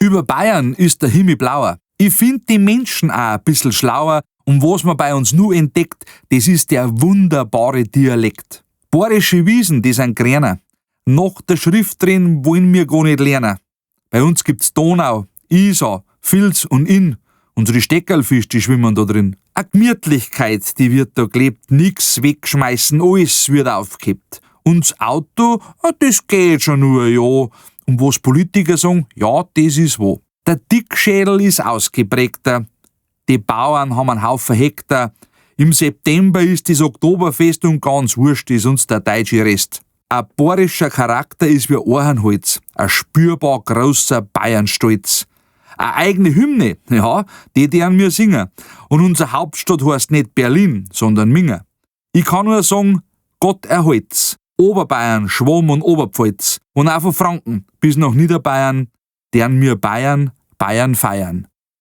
Über Bayern ist der Himmel blauer. Ich find die Menschen auch ein bisschen schlauer und was man bei uns nur entdeckt, das ist der wunderbare Dialekt. Bayerische Wiesen, die sind grüner. Nach der Schrift drin wollen wir gar nicht lernen. Bei uns gibt's Donau, Isar, Vils und Inn. Unsere Steckerlfisch, die schwimmen da drin. A Gemütlichkeit, die wird da gelebt, nix wegschmeißen, alles wird aufgehebt. Und das Auto, das geht schon nur, ja. Und was Politiker sagen, ja, das ist wo. Der Dickschädel ist ausgeprägter. Die Bauern haben einen Haufen Hektar. Im September ist das Oktoberfest und ganz wurscht ist uns der deutsche Rest. Ein bayerischer Charakter ist wie Ahornholz, ein spürbar großer Bayernstolz. Eine eigene Hymne, ja, die deren wir singen. Und unsere Hauptstadt heißt nicht Berlin, sondern Minga. Ich kann nur sagen, Gott erhalt's. Oberbayern, Schwaben und Oberpfalz. Und auch von Franken bis nach Niederbayern, deren wir Bayern feiern.